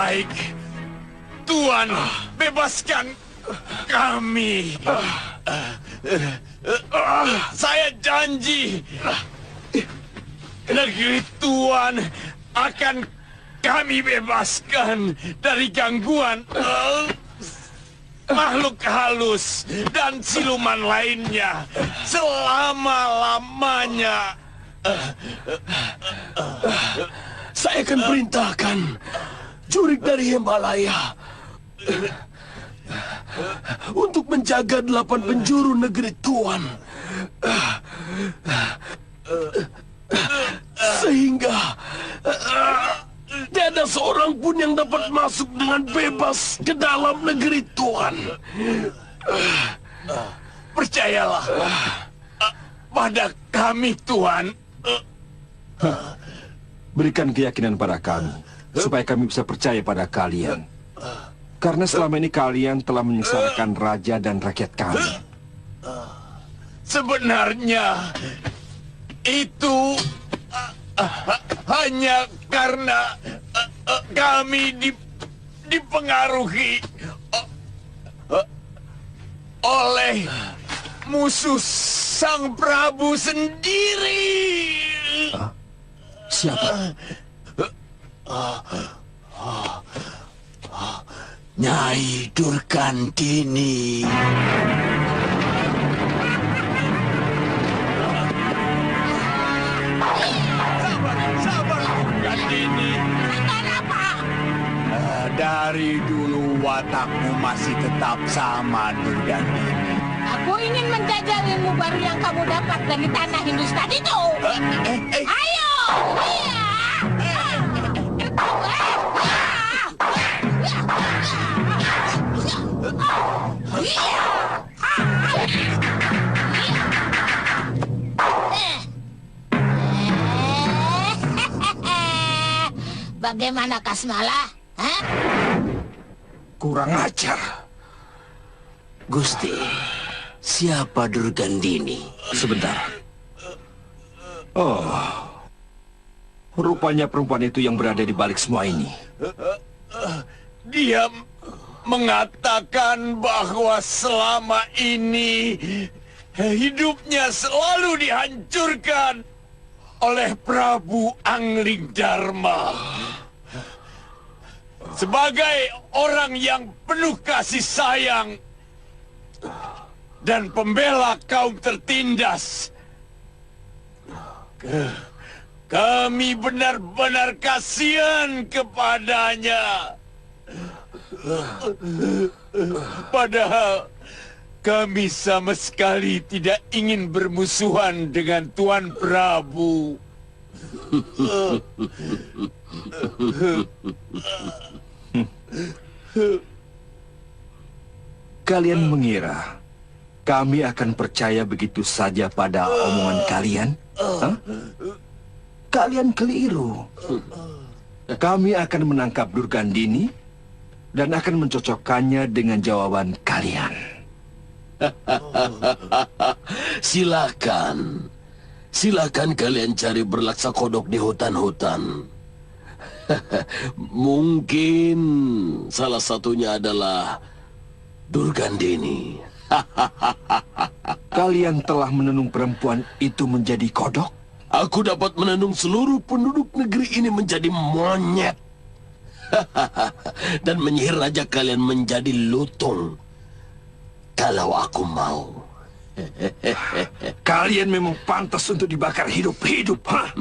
Baik, Tuan, bebaskan kami. Saya janji, negeri Tuan akan kami bebaskan dari gangguan makhluk halus dan siluman lainnya selama-lamanya. Saya akan perintahkan jurik dari Himalaya untuk menjaga 8 penjuru negeri Tuan, sehingga tidak ada seorang pun yang dapat masuk dengan bebas ke dalam negeri Tuan. Percayalah pada kami, Tuan. Berikan keyakinan pada kami, supaya kami bisa percaya pada kalian. Karena selama ini kalian telah menyengsarakan raja dan rakyat kami. Sebenarnya itu hanya karena kami dipengaruhi oleh musuh Sang Prabu sendiri. Siapa? Nyai Durgandini. Sabar, Durgandini. Kenapa? Dari dulu watakmu masih tetap sama, Durgandini. Aku ingin menjajal ilmu baru yang kamu dapat dari tanah Hindustan itu. Ayo! Iya! Bagaimana Kasmala? Hah? Kurang ajar. Gusti, siapa Durgandini? Sebentar. Oh, rupanya perempuan itu yang berada di balik semua ini. Dia mengatakan bahwa selama ini hidupnya selalu dihancurkan oleh Prabu Angling Dharma. Sebagai orang yang penuh kasih sayang dan pembela kaum tertindas, kami benar-benar kasihan kepadanya. Padahal kami sama sekali tidak ingin bermusuhan dengan Tuan Prabu. Kalian mengira kami akan percaya begitu saja pada omongan kalian? Hah? Kalian keliru. Kami akan menangkap Durgandini dan akan mencocokkannya dengan jawaban kalian. Silakan. Silakan kalian cari berlaksa kodok di hutan-hutan. Mungkin salah satunya adalah Durgandini. Kalian telah menenung perempuan itu menjadi kodok? Aku dapat menenung seluruh penduduk negeri ini menjadi monyet. Dan menyihir raja kalian menjadi lutung. Kalau aku mau. Kalian memang pantas untuk dibakar hidup-hidup, ha?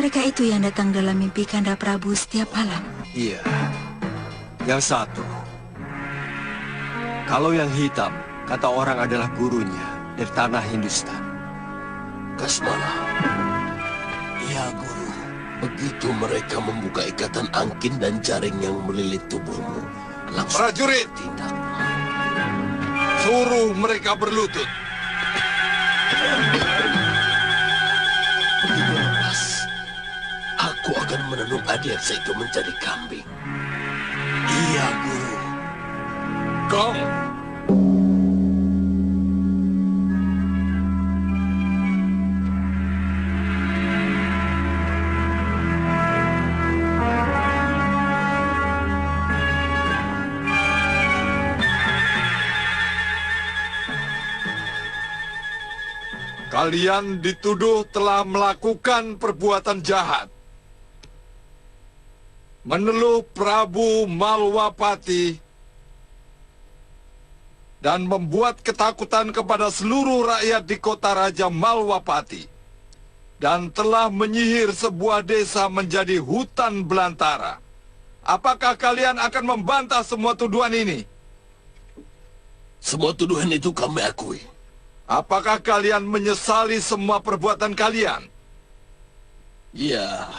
mereka itu yang datang dalam mimpi Kanda Prabu setiap malam? Iya. Yang satu. Kalau yang hitam, kata orang adalah gurunya dari tanah Hindustan. Kasmala. Ya, Guru. Begitu mereka membuka ikatan angkin dan jaring yang melilit tubuhmu, langsung Prajurit, tindak. suruh mereka berlutut. Begitu lepas, aku akan menenun Adiaksa itu menjadi kambing. Iya, Guru. Gong. Kalian dituduh telah melakukan perbuatan jahat. Meneluh Prabu Malwapati dan membuat ketakutan kepada seluruh rakyat di kota Raja Malwapati, dan telah menyihir sebuah desa menjadi hutan belantara. Apakah kalian akan membantah semua tuduhan ini? Semua tuduhan itu kami akui. Apakah kalian menyesali semua perbuatan kalian? Ya,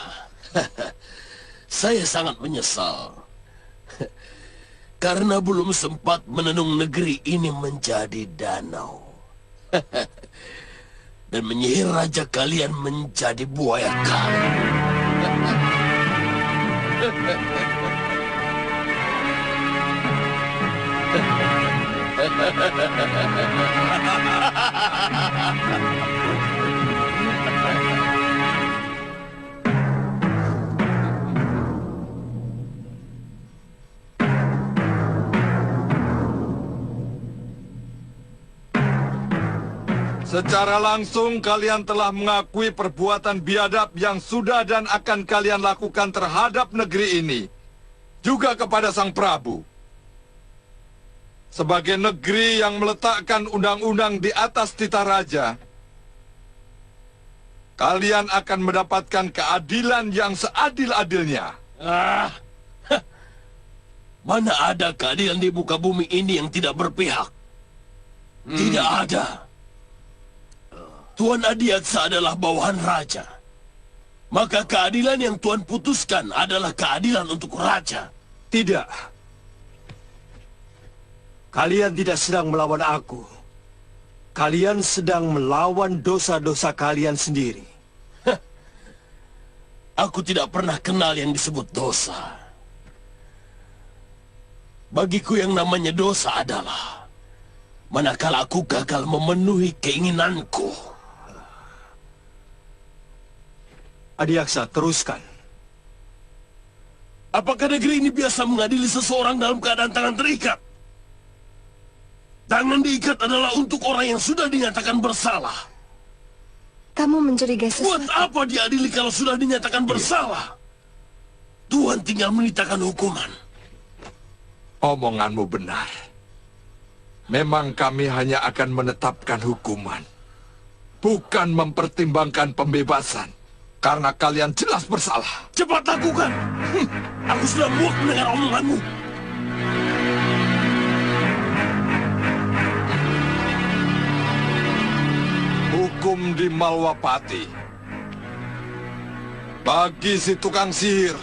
saya sangat menyesal. Karena belum sempat menenung negeri ini menjadi danau. Dan menyihir raja kalian menjadi buaya kali. Secara langsung kalian telah mengakui perbuatan biadab yang sudah dan akan kalian lakukan terhadap negeri ini, juga kepada Sang Prabu. Sebagai negeri yang meletakkan undang-undang di atas titah raja, kalian akan mendapatkan keadilan yang seadil-adilnya. Mana ada keadilan di muka bumi ini yang tidak berpihak? Tidak ada. Tuan Adiaksa adalah bawahan raja. Maka keadilan yang Tuan putuskan adalah keadilan untuk raja. Tidak. Kalian tidak sedang melawan aku. Kalian sedang melawan dosa-dosa kalian sendiri. Aku tidak pernah kenal yang disebut dosa. Bagiku yang namanya dosa adalah manakala aku gagal memenuhi keinginanku. Adiaksa, teruskan. Apakah negeri ini biasa mengadili seseorang dalam keadaan tangan terikat? Tangan diikat adalah untuk orang yang sudah dinyatakan bersalah. Kamu mencurigai Buat sesuatu? apa diadili kalau sudah dinyatakan bersalah? Tuhan tinggal menitakan hukuman. Omonganmu benar. Memang kami hanya akan menetapkan hukuman, bukan mempertimbangkan pembebasan. Karena kalian jelas bersalah. Cepat lakukan. Aku sudah muak mendengar omonganmu. Hukum di Malwapati. Bagi si tukang sihir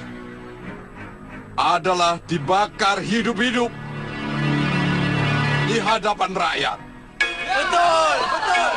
adalah dibakar hidup-hidup di hadapan rakyat. Betul, betul.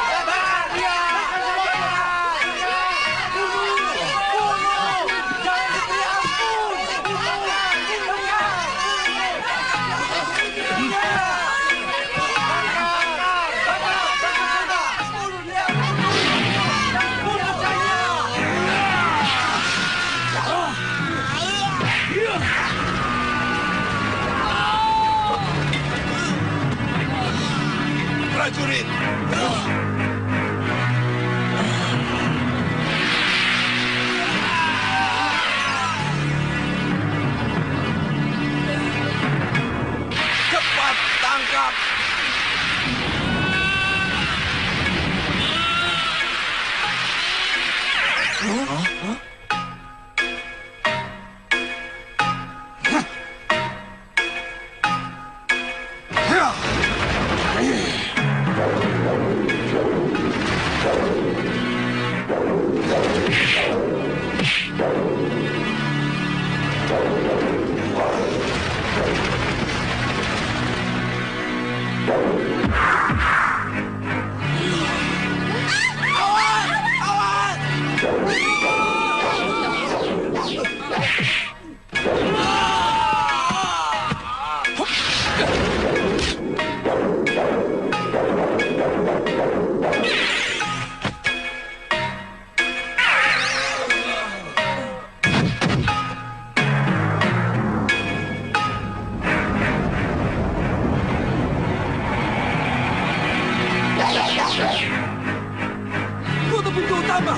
Prajurit! Cepat tangkap! Tutup pintu utama!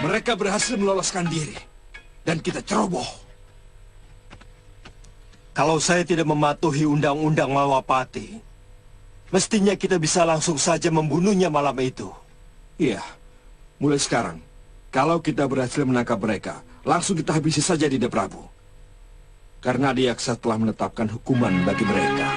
Mereka berhasil meloloskan diri. Dan kita ceroboh. Kalau saya tidak mematuhi undang-undang Malwapati, mestinya kita bisa langsung saja membunuhnya malam itu. Iya, mulai sekarang, kalau kita berhasil menangkap mereka, langsung kita habisi saja Dinda Prabu. Karena Adiaksa telah menetapkan hukuman bagi mereka.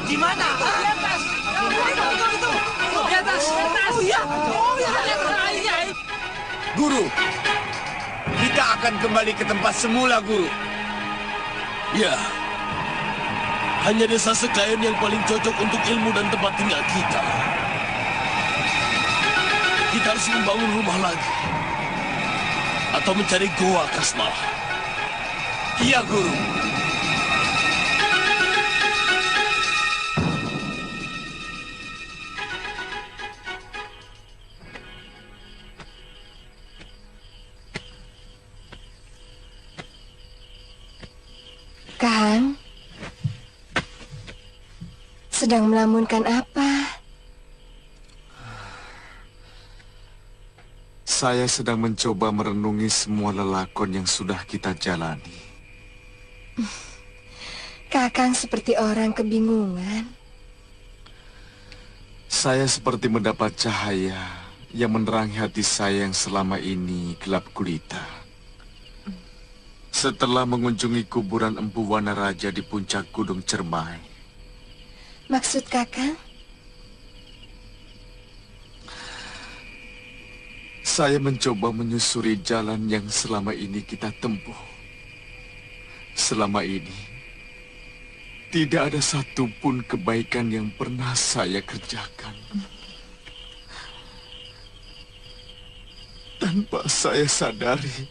Di mana? Di atas. Di atas. Oh ya. Guru, kita akan kembali ke tempat semula, Guru. Ya, hanya desa Sekayon yang paling cocok untuk ilmu dan tempat tinggal kita. Kita harus membangun rumah lagi. Atau mencari goa Kasmala. Iya, Guru. Kang, sedang melamunkan apa? Saya sedang mencoba merenungi semua lelakon yang sudah kita jalani. Kakang seperti orang kebingungan. Saya seperti mendapat cahaya yang menerangi hati saya yang selama ini gelap gulita. Setelah mengunjungi kuburan Empu Wanaraja di puncak Gunung Cermai. Maksud kakang? Saya mencoba menyusuri jalan yang selama ini kita tempuh. Selama ini, tidak ada satupun kebaikan yang pernah saya kerjakan. Tanpa saya sadari,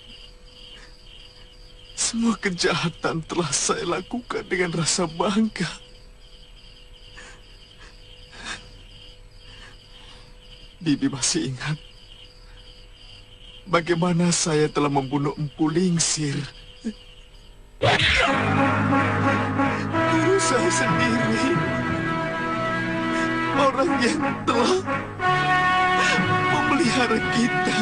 semua kejahatan telah saya lakukan dengan rasa bangga. Bibi masih ingat bagaimana saya telah membunuh Empu Lingsir. Guru saya sendiri, orang yang telah memelihara kita.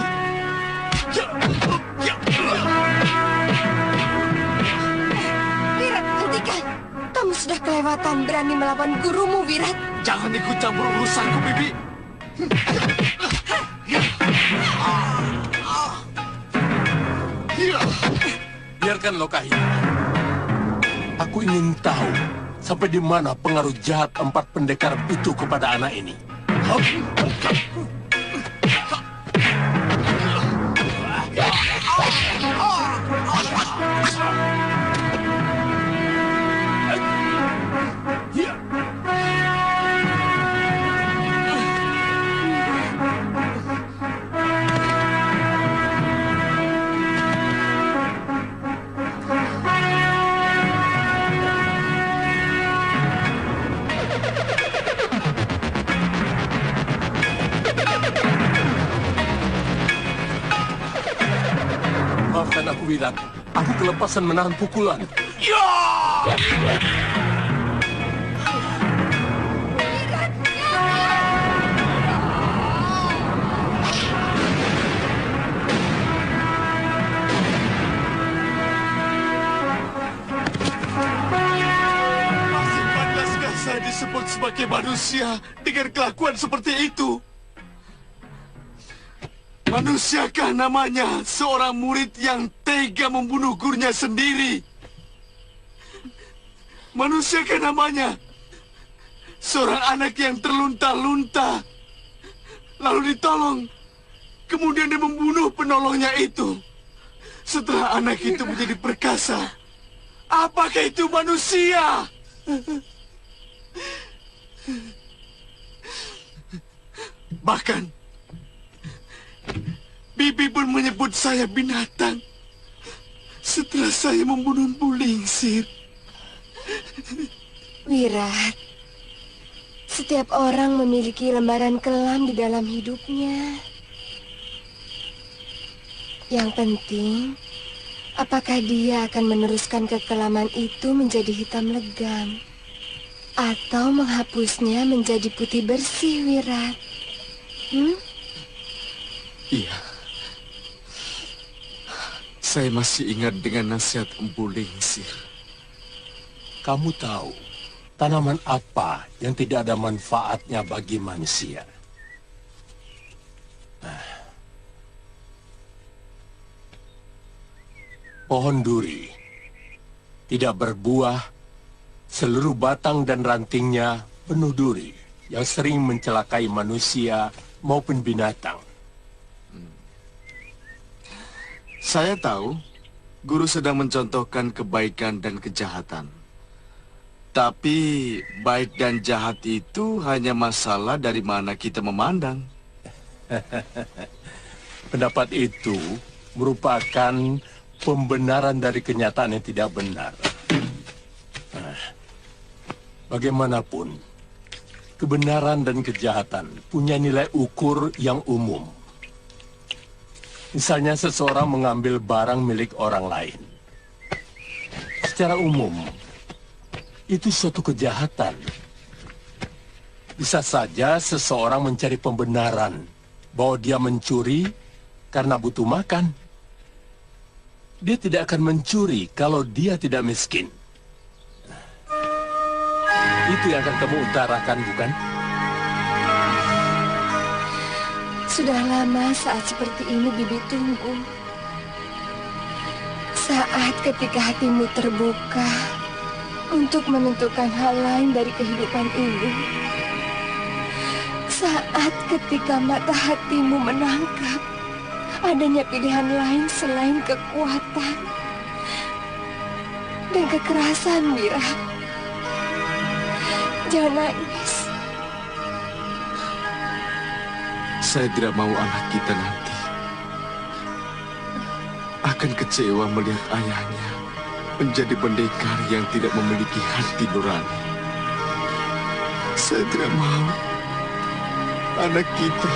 Wirat, hentikan! Kamu sudah kelewatan berani melawan gurumu, Wirat. Jangan ikut campur urusanku, Bibi. Biarkan Lokahi. Aku ingin tahu sampai di mana pengaruh jahat 4 pendekar itu kepada anak ini. Maafkan aku, Wirat. Aku kelepasan menahan pukulan. sebagai manusia dengan kelakuan seperti itu? Manusiakah namanya seorang murid yang tega membunuh gurunya sendiri? Manusiakah namanya seorang anak yang terlunta-lunta, lalu ditolong, kemudian dia membunuh penolongnya itu? Setelah anak itu menjadi perkasa, apakah itu manusia? Bahkan, Bibi pun menyebut saya binatang setelah saya membunuh Bulingsir. Wirat, setiap orang memiliki lembaran kelam di dalam hidupnya. Yang penting, apakah dia akan meneruskan kekelaman itu menjadi hitam legam, atau menghapusnya menjadi putih bersih, Wirat? Iya. Saya masih ingat dengan nasihat Empu Lingsir. Kamu tahu tanaman apa yang tidak ada manfaatnya bagi manusia? Pohon duri tidak berbuah, seluruh batang dan rantingnya penuh duri yang sering mencelakai manusia maupun binatang. Saya tahu guru sedang mencontohkan kebaikan dan kejahatan. Tapi baik dan jahat itu hanya masalah dari mana kita memandang. Pendapat itu merupakan pembenaran dari kenyataan yang tidak benar. Bagaimanapun, kebenaran dan kejahatan punya nilai ukur yang umum. Misalnya seseorang mengambil barang milik orang lain. Secara umum, itu suatu kejahatan. Bisa saja seseorang mencari pembenaran bahwa dia mencuri karena butuh makan. Dia tidak akan mencuri kalau dia tidak miskin. Itu yang akan kamu utarakan, bukan? Sudah lama saat seperti ini Bibi tunggu. Saat ketika hatimu terbuka untuk menentukan hal lain dari kehidupan ini. Saat ketika mata hatimu menangkap adanya pilihan lain selain kekuatan dan kekerasan, Wira. Jangan nangis. Saya tidak mau anak kita nanti akan kecewa melihat ayahnya menjadi pendekar yang tidak memiliki hati nurani. Saya tidak mau anak kita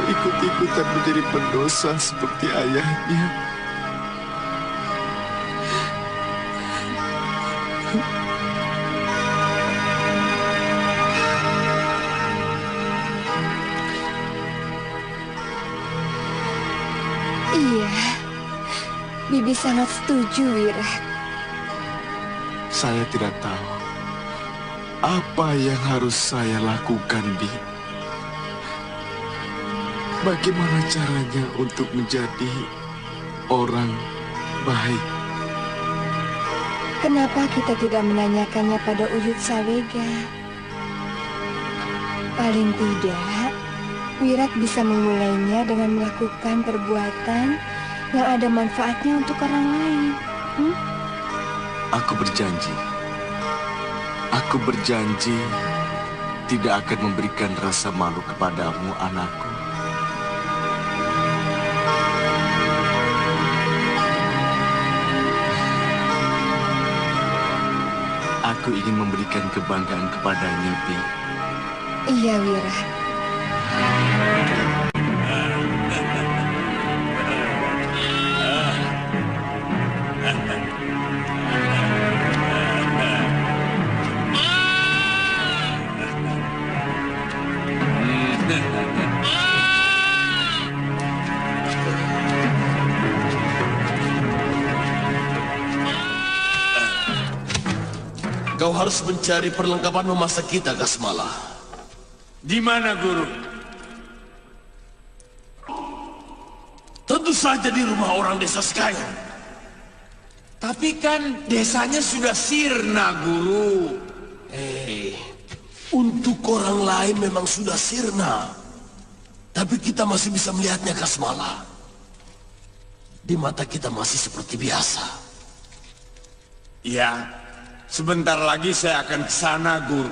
ikut-ikutan menjadi pendosa seperti ayahnya. Iya, Bibi sangat setuju, Wira. Saya tidak tahu apa yang harus saya lakukan, Bi. Bagaimana caranya untuk menjadi orang baik? Kenapa kita tidak menanyakannya pada Uyut Sawega? Paling tidak, Wirat bisa memulainya dengan melakukan perbuatan yang ada manfaatnya untuk orang lain. Aku berjanji tidak akan memberikan rasa malu kepadamu, anakku. Aku ingin memberikan kebanggaan kepadanya, Bi. Iya, Wira. Kau harus mencari perlengkapan memasak kita, Kasmala. Di mana, Guru? Tentu saja di rumah orang desa Skyrim. Tapi kan desanya sudah sirna, Guru. Untuk orang lain memang sudah sirna. Tapi kita masih bisa melihatnya, Kasmala. Di mata kita masih seperti biasa. Ya, sebentar lagi saya akan ke sana, Guru.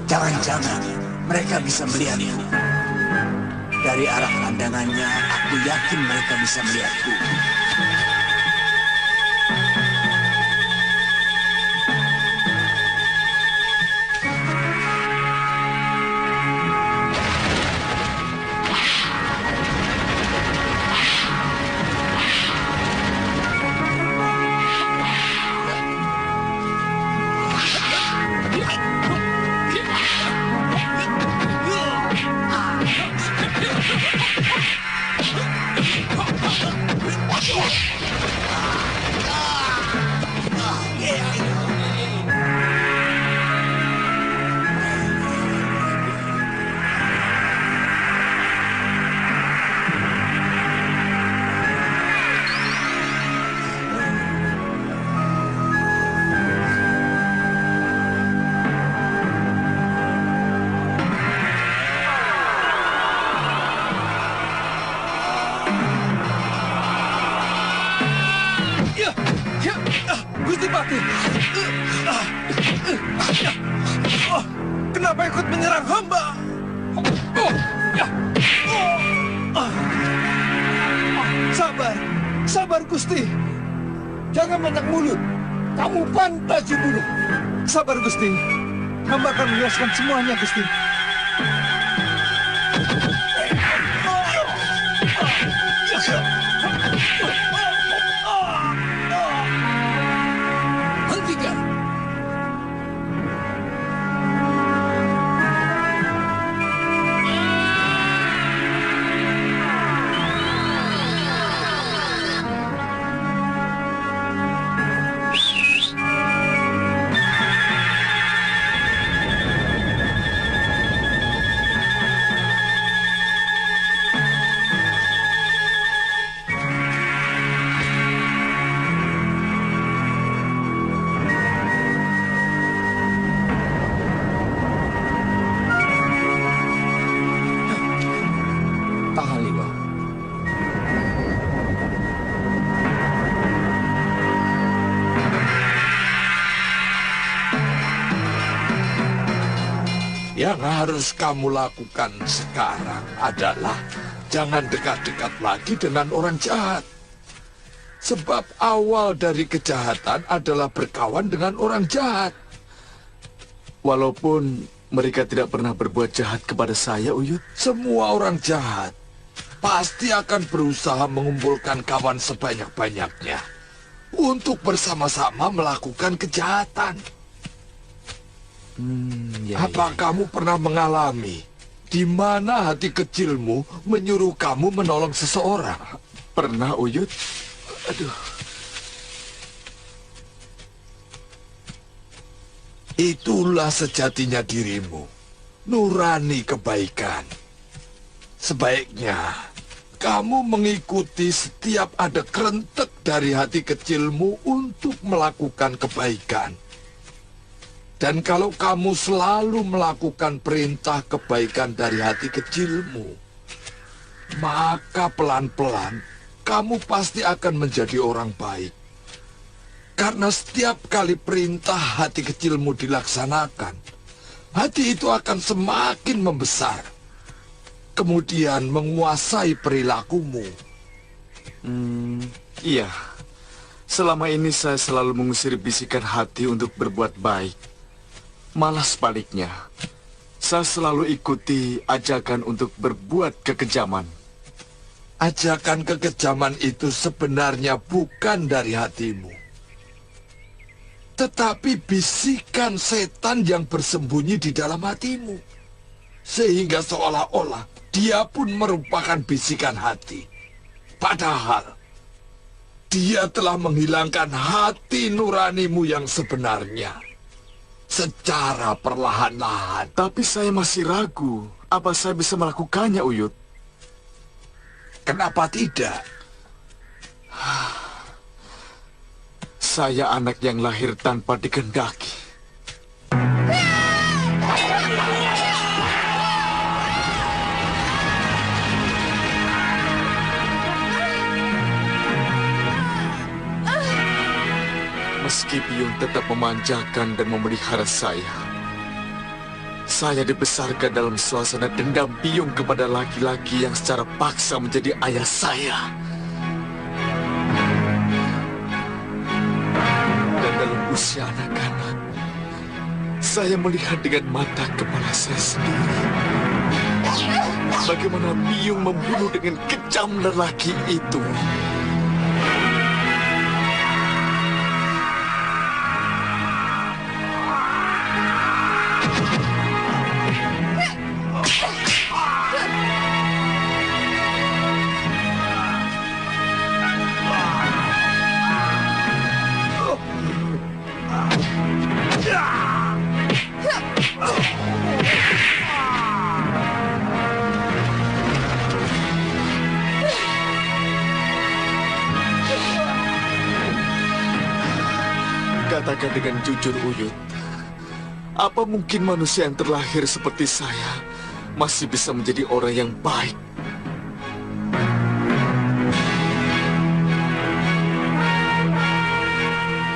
Jangan-jangan mereka bisa melihatku. Dari arah pandangannya, aku yakin mereka bisa melihatku. Gusti Patih, kenapa ikut menyerang hamba? Sabar Gusti, jangan banyak mulut. Kamu pantas dibunuh. Sabar Gusti, hamba akan menjelaskan semuanya Gusti. Hentikan! Tahan, Liwa. Yang harus kamu lakukan sekarang adalah jangan dekat-dekat lagi dengan orang jahat. Sebab awal dari kejahatan adalah berkawan dengan orang jahat. Walaupun mereka tidak pernah berbuat jahat kepada saya, Uyut. Semua orang jahat pasti akan berusaha mengumpulkan kawan sebanyak-banyaknya untuk bersama-sama melakukan kejahatan. Apa kamu pernah mengalami di mana hati kecilmu menyuruh kamu menolong seseorang? Pernah, Uyut. Aduh. Itulah sejatinya dirimu, nurani kebaikan. Sebaiknya kamu mengikuti setiap ada kerentek dari hati kecilmu untuk melakukan kebaikan. Dan kalau kamu selalu melakukan perintah kebaikan dari hati kecilmu, maka pelan-pelan kamu pasti akan menjadi orang baik. Karena setiap kali perintah hati kecilmu dilaksanakan, hati itu akan semakin membesar, kemudian menguasai perilakumu. Iya. Selama ini saya selalu mengusir bisikan hati untuk berbuat baik. Malah sebaliknya, saya selalu ikuti ajakan untuk berbuat kekejaman. Ajakan kekejaman itu sebenarnya bukan dari hatimu, tetapi bisikan setan yang bersembunyi di dalam hatimu. Sehingga seolah-olah dia pun merupakan bisikan hati. Padahal dia telah menghilangkan hati nuranimu yang sebenarnya secara perlahan-lahan. Tapi saya masih ragu, apa saya bisa melakukannya, Uyut? Kenapa tidak? Saya anak yang lahir tanpa dikehendaki. Meski Biyung tetap memanjakan dan memelihara saya dibesarkan dalam suasana dendam Biyung kepada laki-laki yang secara paksa menjadi ayah saya. Dan dalam usia anak-anak, saya melihat dengan mata kepala saya sendiri bagaimana Biyung membunuh dengan kejam lelaki itu. Katakan dengan jujur, Uyut, apa mungkin manusia yang terlahir seperti saya masih bisa menjadi orang yang baik?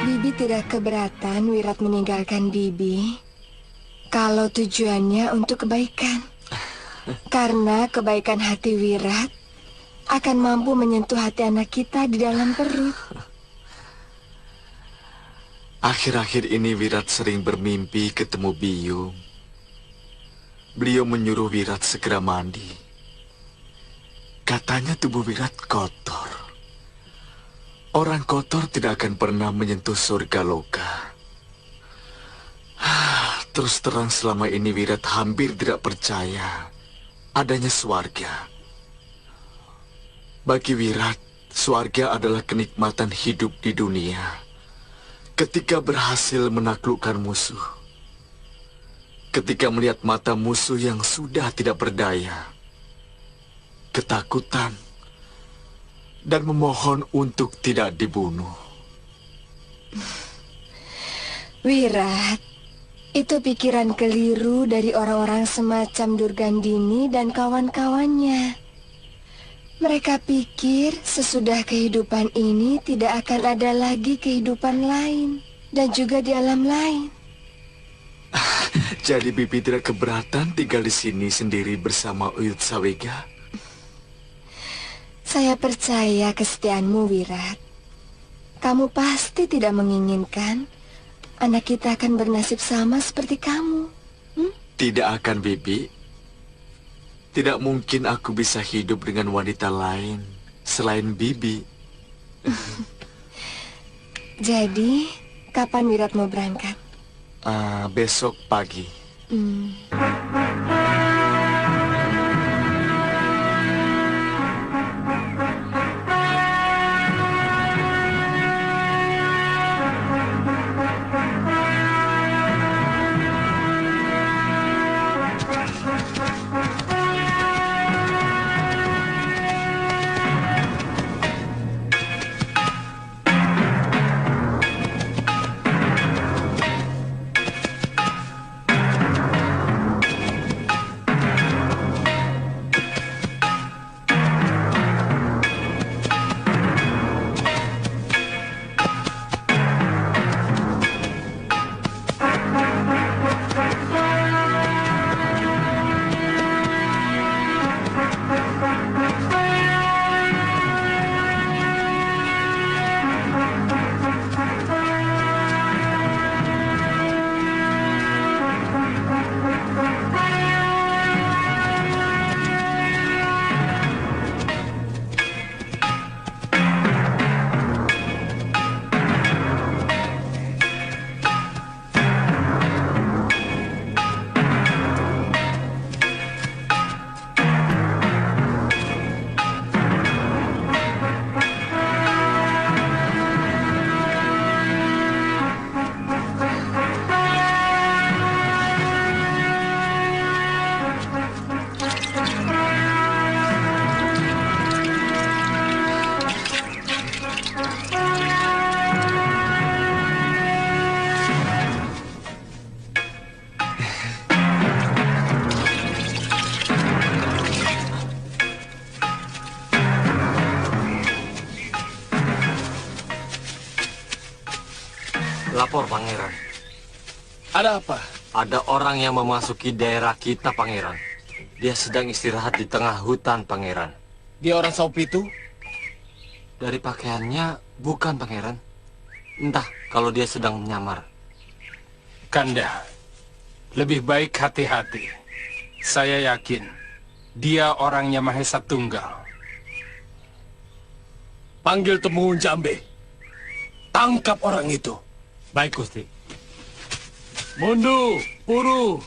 Bibi tidak keberatan Wirat meninggalkan Bibi kalau tujuannya untuk kebaikan. Karena kebaikan hati Wirat akan mampu menyentuh hati anak kita di dalam perut. Akhir-akhir ini Wirat sering bermimpi ketemu Biyung. Beliau menyuruh Wirat segera mandi. Katanya tubuh Wirat kotor. Orang kotor tidak akan pernah menyentuh surga loka. Terus terang selama ini Wirat hampir tidak percaya adanya swarga. Bagi Wirat, swarga adalah kenikmatan hidup di dunia. Ketika berhasil menaklukkan musuh, ketika melihat mata musuh yang sudah tidak berdaya, ketakutan, dan memohon untuk tidak dibunuh. Wirat, itu pikiran keliru dari orang-orang semacam Durgandini dan kawan-kawannya. Mereka pikir sesudah kehidupan ini tidak akan ada lagi kehidupan lain dan juga di alam lain. Jadi Bibi tidak keberatan tinggal di sini sendiri bersama Uyut Sawega? Saya percaya kesetiaanmu, Wirat. Kamu pasti tidak menginginkan anak kita akan bernasib sama seperti kamu. Tidak akan, Bibi. Tidak mungkin aku bisa hidup dengan wanita lain selain Bibi. Jadi, kapan Wirat mau berangkat? Besok pagi. lapor, Pangeran. Ada apa? Ada orang yang memasuki daerah kita, Pangeran. Dia sedang istirahat di tengah hutan, Pangeran. Dia orang Saupitu? Dari pakaiannya, bukan, Pangeran. Entah kalau dia sedang menyamar. Kanda, lebih baik hati-hati. Saya yakin dia orangnya Mahesa Tunggal. Panggil Temunggung Jambe. Tangkap orang itu. Baik, Gusti. Mundu, Puru.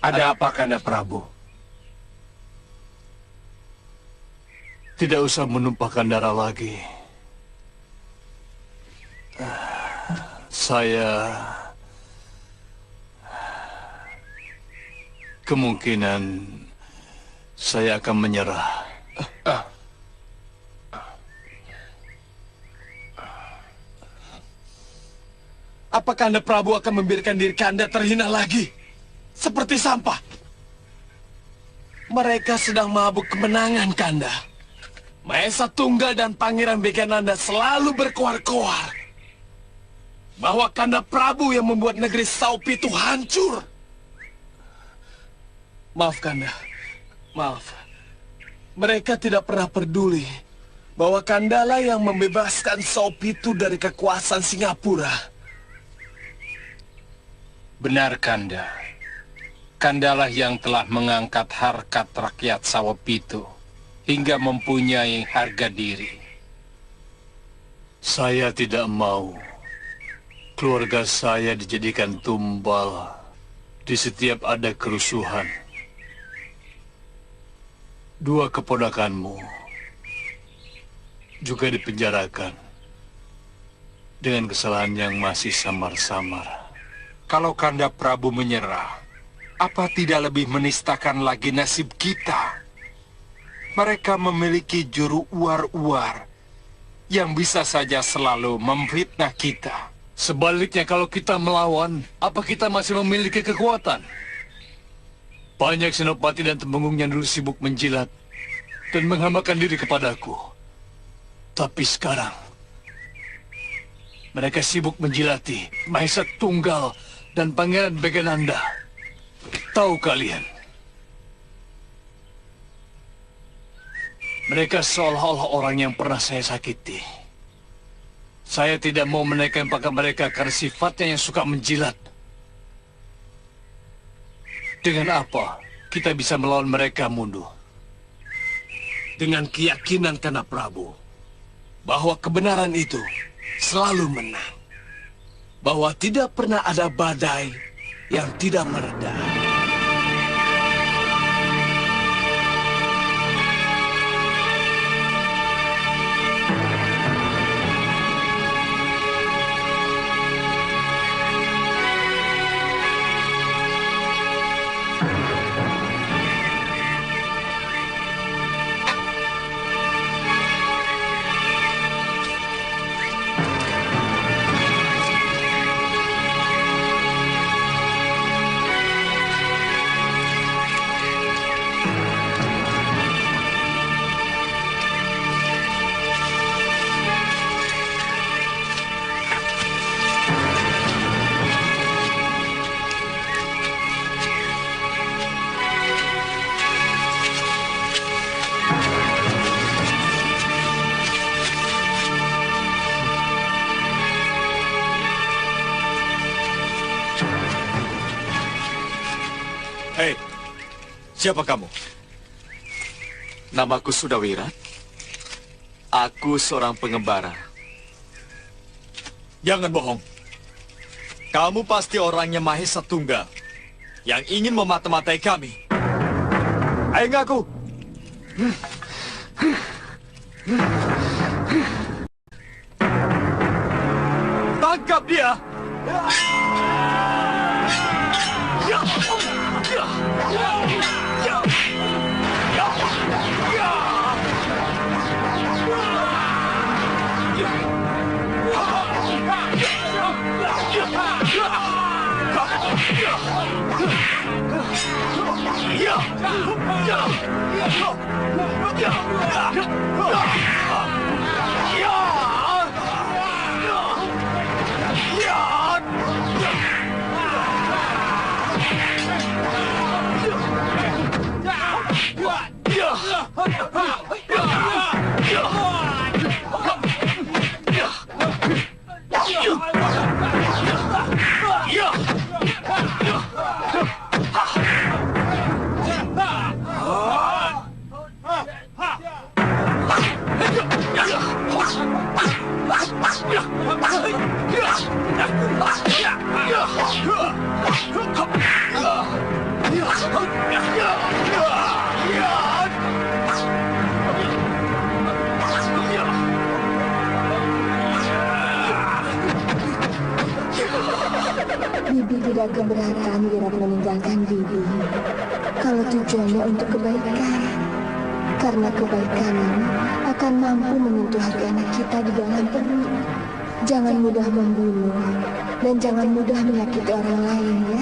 Ada apa, Kanda Prabu? Tidak usah menumpahkan darah lagi. Saya kemungkinan saya akan menyerah. Apa Kanda Prabu akan membiarkan diri Kanda terhina lagi? Seperti sampah. Mereka sedang mabuk kemenangan, Kanda. Mahesa Tunggal dan Pangeran Begananda selalu berkoar-koar bahwa Kanda Prabu yang membuat negeri Saupitu hancur. Maaf, Kanda. Maaf. Mereka tidak pernah peduli bahwa Kandalah yang membebaskan Saupitu dari kekuasaan Singapura. Benar, Kanda. Kandalah yang telah mengangkat harkat rakyat Saupitu hingga mempunyai harga diri. Saya tidak mau keluarga saya dijadikan tumbal di setiap ada kerusuhan. Dua keponakanmu juga dipenjarakan dengan kesalahan yang masih samar-samar. Kalau Kanda Prabu menyerah, apa tidak lebih menistakan lagi nasib kita? Mereka memiliki juru uar-uar yang bisa saja selalu memfitnah kita. Sebaliknya kalau kita melawan, apa kita masih memiliki kekuatan? Banyak senopati dan temenggung yang dulu sibuk menjilat dan menghambakan diri kepadaku. Tapi sekarang, mereka sibuk menjilati Mahesa Tunggal dan Pangeran Begananda. Tahu kalian, mereka seolah-olah orang yang pernah saya sakiti. Saya tidak mau menaikkan pangkat mereka karena sifatnya yang suka menjilat. Dengan apa kita bisa melawan mereka, Mundu? Dengan keyakinan Kanda Prabu bahwa kebenaran itu selalu menang. Bahwa tidak pernah ada badai yang tidak mereda. Hei, siapa kamu? Namaku Sudawira. Aku seorang pengembara. Jangan bohong. Kamu pasti orangnya Mahesa Tunggal yang ingin memata-matai kami. Ayo ngaku. Tangkap dia. Bibi tidak keberatan Wirat meninggalkan Bibi. Kalau tujuannya untuk kebaikan. Karena kebaikan ini akan mampu menyentuh hati anak kita di dalam perut. Jangan mudah membunuh dan jangan mudah menyakiti orang lain ya.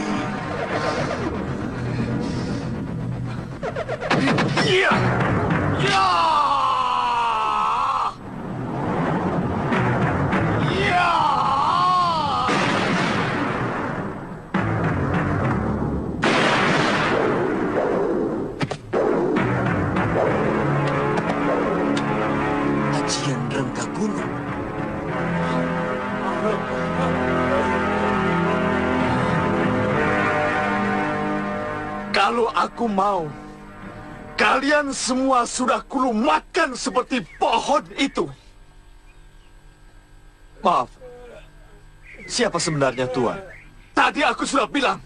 Ajian Rengga Gunung. Kalau aku mau, kalian semua sudah kulumatkan seperti pohon itu. Maaf, siapa sebenarnya Tuan? Tadi aku sudah bilang,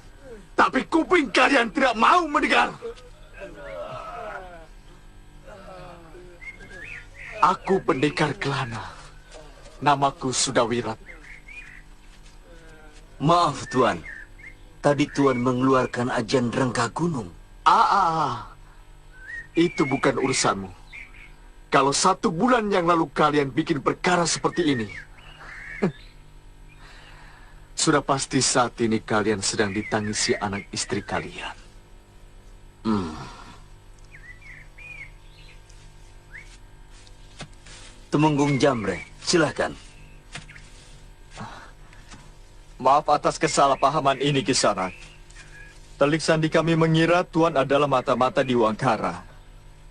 tapi kuping kalian tidak mau mendengar. Aku pendekar Kelana. Namaku Sudawirat. Maaf, Tuan. Tadi Tuan mengeluarkan ajian Rengga Gunung. Itu bukan urusanmu. Kalau 1 bulan yang lalu kalian bikin perkara seperti ini, sudah pasti saat ini kalian sedang ditangisi anak istri kalian. Temenggung Jamre, silakan. Maaf atas kesalahpahaman ini, Kisanak. Telik Sandi kami mengira Tuan adalah mata-mata di Wangkara.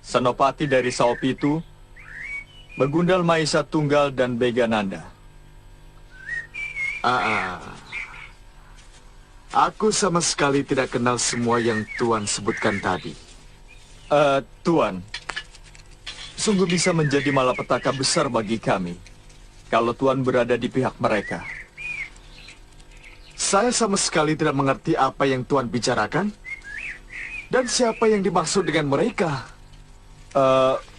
Senopati dari Saopitu, Begundal Maisa Tunggal dan Begananda. Aku sama sekali tidak kenal semua yang Tuan sebutkan tadi. Tuan, sungguh bisa menjadi malapetaka besar bagi kami kalau Tuan berada di pihak mereka. Saya sama sekali tidak mengerti apa yang Tuan bicarakan. Dan siapa yang dimaksud dengan mereka?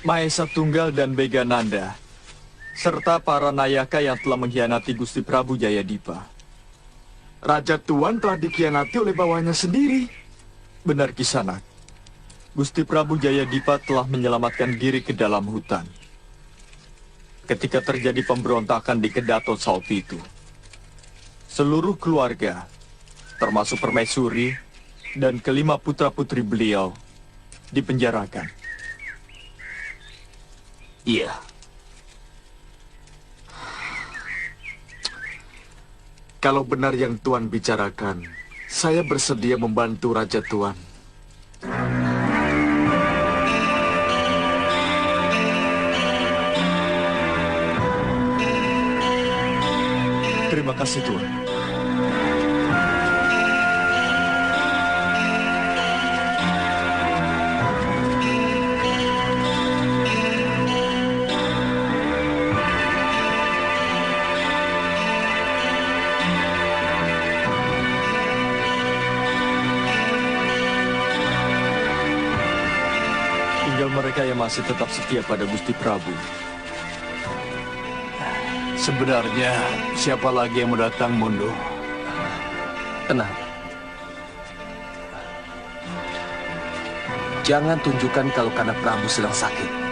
Maesa Tunggal dan Begananda, serta para nayaka yang telah mengkhianati Gusti Prabu Jayadipa. Raja Tuan telah dikhianati oleh bawahnya sendiri. Benar, Kisanak. Gusti Prabu Jayadipa telah menyelamatkan diri ke dalam hutan ketika terjadi pemberontakan di Kedaton Saopitu. Seluruh keluarga, termasuk permaisuri dan kelima putra-putri beliau, dipenjarakan. Iya. Kalau benar yang Tuan bicarakan, saya bersedia membantu Raja Tuan. Terima kasih, Tuan. Tinggal mereka yang masih tetap setia pada Gusti Prabu. Sebenarnya, siapa lagi yang mau datang, Mundo? Tenang. Jangan tunjukkan kalau Kanda Prabu sedang sakit.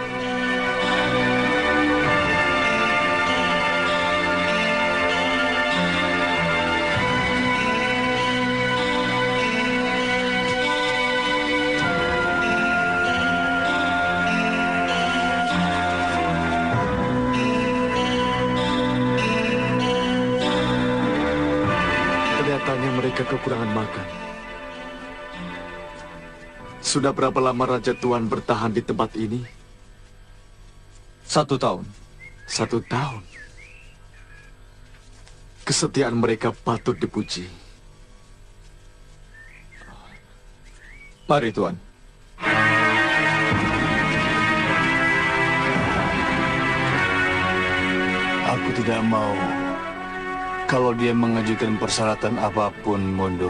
Mereka kekurangan makan. Sudah berapa lama Raja Tuan bertahan di tempat ini? 1 tahun. 1 tahun. Kesetiaan mereka patut dipuji. Mari, Tuan. Aku tidak mau Kalau dia mengajukan persyaratan apapun, Mondo.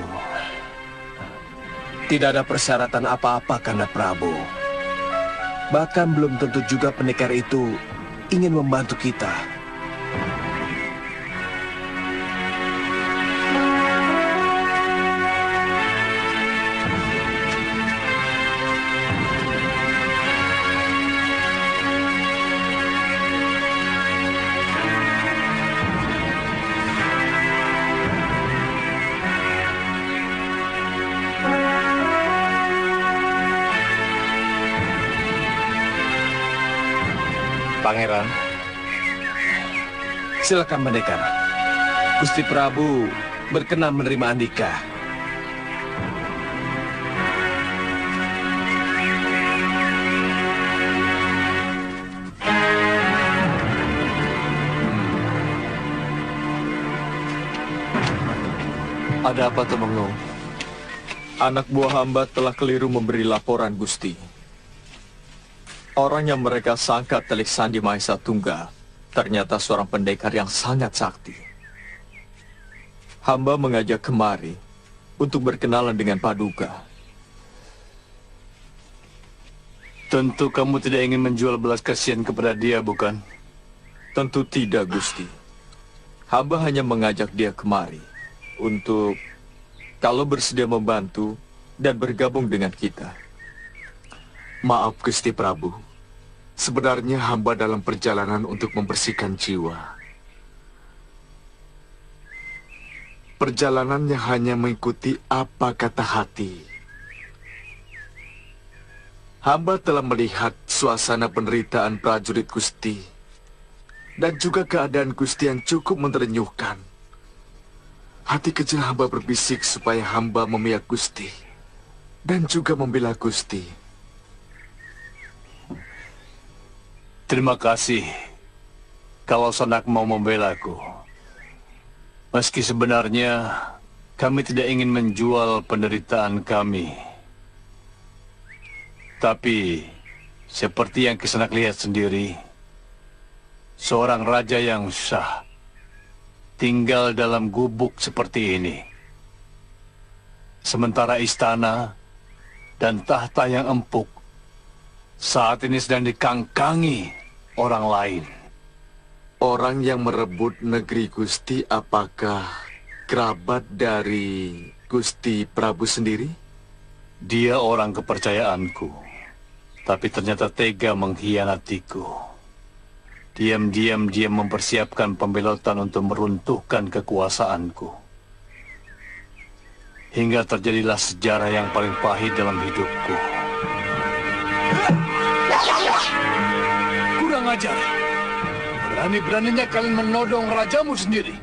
Tidak ada persyaratan apa-apa, Kanda Prabu. Bahkan belum tentu juga pendekar itu ingin membantu kita. Pangeran, silakan pendekar. Gusti Prabu berkenan menerima Andika. Ada apa, Temenggung? Anak buah hamba telah keliru memberi laporan, Gusti. Orang yang mereka sangka Telik Sandi Mahesa Tunggal ternyata seorang pendekar yang sangat sakti. Hamba mengajak kemari untuk berkenalan dengan Paduka. Tentu kamu tidak ingin menjual belas kasihan kepada dia, bukan? Tentu tidak, Gusti. Hamba hanya mengajak dia kemari untuk kalau bersedia membantu dan bergabung dengan kita. Maaf, Gusti Prabu. Sebenarnya hamba dalam perjalanan untuk membersihkan jiwa. Perjalanannya hanya mengikuti apa kata hati. Hamba telah melihat suasana penderitaan prajurit Gusti dan juga keadaan Gusti yang cukup menerenyuhkan. Hati kecil hamba berbisik supaya hamba memihak Gusti dan juga membela Gusti. Terima kasih kalau Sanak mau membelaku. Meski sebenarnya kami tidak ingin menjual penderitaan kami. Tapi seperti yang Kisanak lihat sendiri, seorang raja yang sah tinggal dalam gubuk seperti ini. Sementara istana dan tahta yang empuk saat ini sedang dikangkangi orang lain. Orang yang merebut negeri Gusti apakah kerabat dari Gusti Prabu sendiri? Dia orang kepercayaanku, tapi ternyata tega mengkhianatiku. Diam-diam dia mempersiapkan pembelotan untuk meruntuhkan kekuasaanku. Hingga terjadilah sejarah yang paling pahit dalam hidupku. Kurang ajar. Berani-beraninya kalian menodong rajamu sendiri.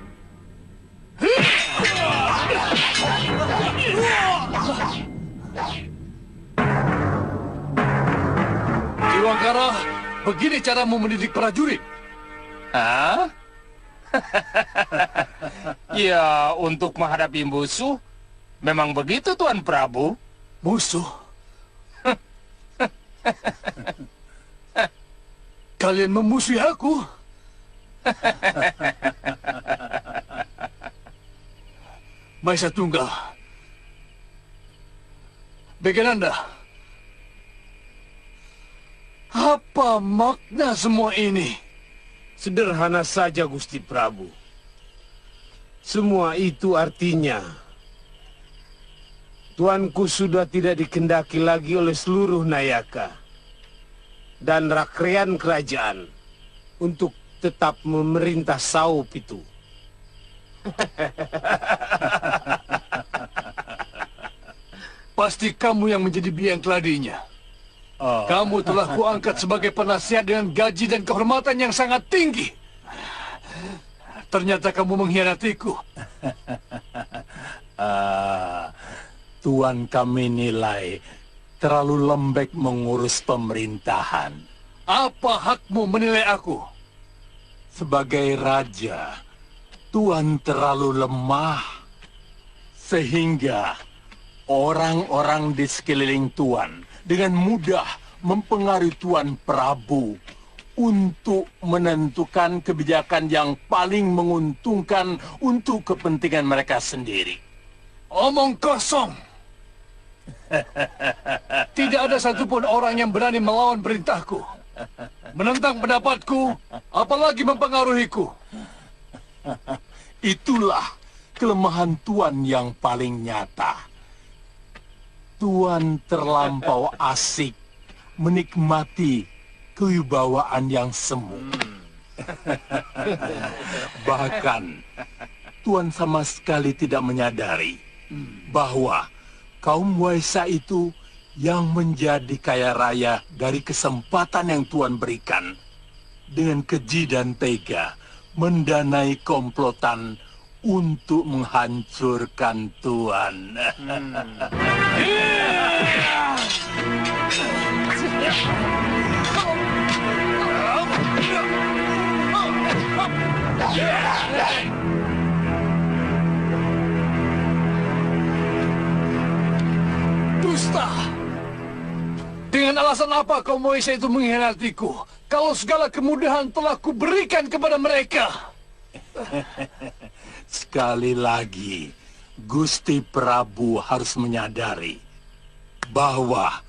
Kiwangkara, begini caramu mendidik prajurit? Hah? Ya, untuk menghadapi musuh, memang begitu, Tuan Prabu. Musuh? Kalian memusuhi aku? Mahesa Tunggal, Begananda, apa makna semua ini? Sederhana saja, Gusti Prabu. Semua itu artinya Tuanku sudah tidak dikendaki lagi oleh seluruh Nayaka dan rakyat kerajaan untuk tetap memerintah Saup itu. Pasti kamu yang menjadi biang keladinya. Kamu telah kuangkat sebagai penasihat dengan gaji dan kehormatan yang sangat tinggi. Ternyata kamu mengkhianatiku. Tuan kami nilai terlalu lembek mengurus pemerintahan. Apa hakmu menilai aku? Sebagai raja, Tuan terlalu lemah. Sehingga orang-orang di sekeliling Tuan dengan mudah mempengaruhi Tuan Prabu untuk menentukan kebijakan yang paling menguntungkan untuk kepentingan mereka sendiri. Omong kosong. Tidak ada satupun orang yang berani melawan perintahku, menentang pendapatku, apalagi mempengaruhiku. Itulah kelemahan Tuan yang paling nyata. Tuan terlampau asik menikmati kewibawaan yang semu. Bahkan, Tuan sama sekali tidak menyadari bahwa kaum Waisa itu yang menjadi kaya raya dari kesempatan yang Tuan berikan dengan keji dan tega mendanai komplotan untuk menghancurkan Tuan. Dusta! Dengan alasan apa kaum Waisa itu mengkhianatiku? Kalau segala kemudahan telah kuberikan kepada mereka. Sekali lagi, Gusti Prabu harus menyadari bahwa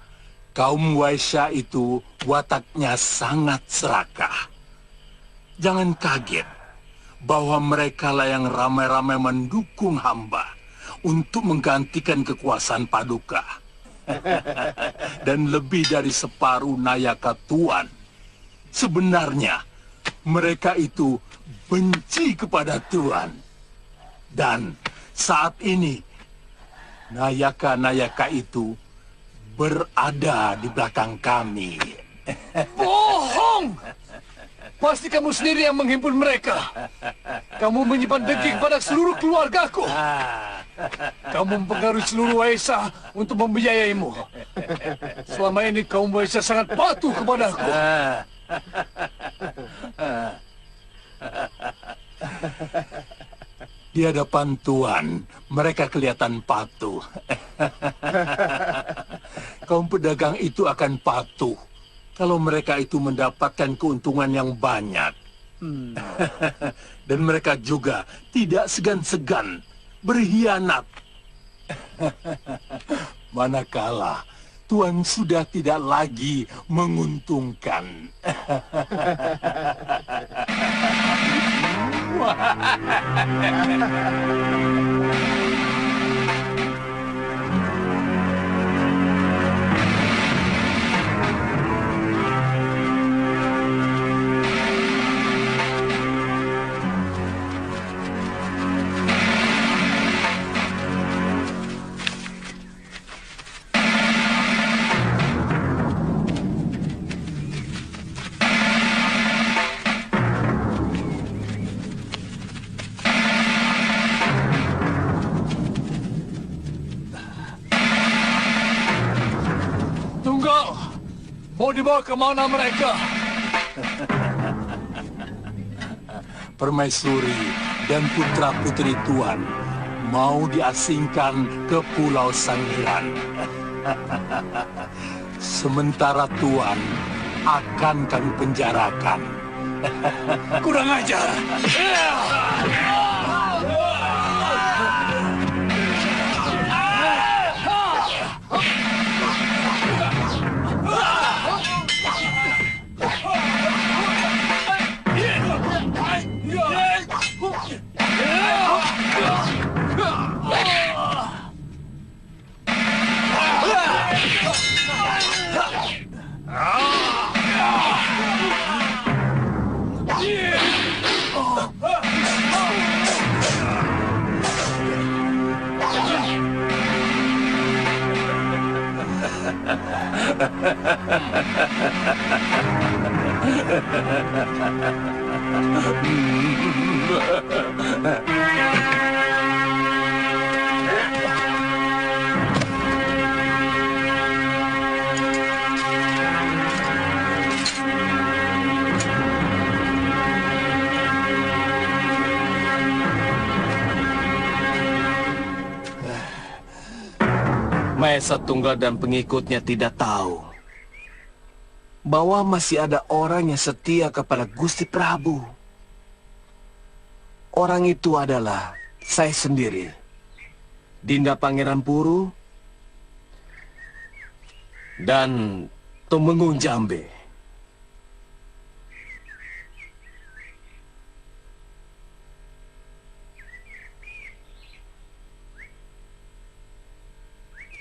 kaum Waisya itu wataknya sangat serakah. Jangan kaget bahwa mereka lah yang ramai-ramai mendukung hamba untuk menggantikan kekuasaan Paduka. Dan lebih dari separuh Nayaka Tuan. Sebenarnya, mereka itu benci kepada Tuan. Dan saat ini, Nayaka-Nayaka itu berada di belakang kami. Bohong! Pasti kamu sendiri yang menghimpun mereka. Kamu menyimpan dengki kepada seluruh keluargaku. Kamu mempengaruhi seluruh Waisa untuk membiayaimu. Selama ini kaum Waisa sangat patuh kepadaku. Di hadapan Tuan, mereka kelihatan patuh. Kaum pedagang itu akan patuh kalau mereka itu mendapatkan keuntungan yang banyak. Dan mereka juga tidak segan-segan berkhianat. Manakala Tuan sudah tidak lagi menguntungkan. Mau dibawa kemana mereka? Permaisuri dan putra-putri Tuan mau diasingkan ke Pulau Sangiran. Sementara Tuan akan kami penjarakan. Kurang ajar! Maesa Tunggal dan pengikutnya tidak tahu bahwa masih ada orang yang setia kepada Gusti Prabu. Orang itu adalah saya sendiri, Dinda Pangeran Puru dan Tumenggung Jambe.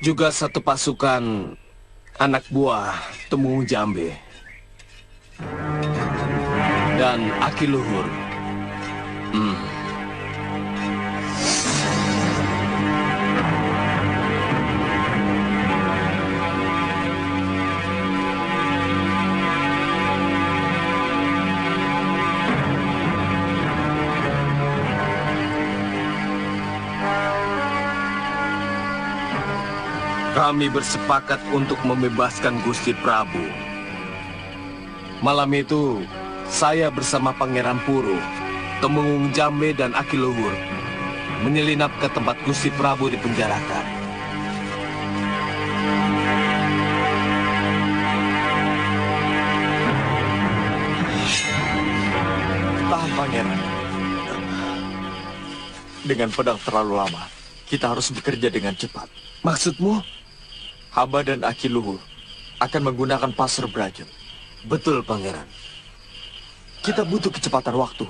Juga satu pasukan anak buah Tumenggung Jambe dan Aki Luhur. Kami bersepakat untuk membebaskan Gusti Prabu. Malam itu, saya bersama Pangeran Puru, Tumenggung Jambe dan Aki Luhur menyelinap ke tempat Gusti Prabu dipenjarakan. Tahan, Pangeran. Dengan pedang terlalu lama, kita harus bekerja dengan cepat. Maksudmu? Hamba dan Aki Luhur akan menggunakan pasar Braja. Betul, Pangeran. Kita butuh kecepatan waktu.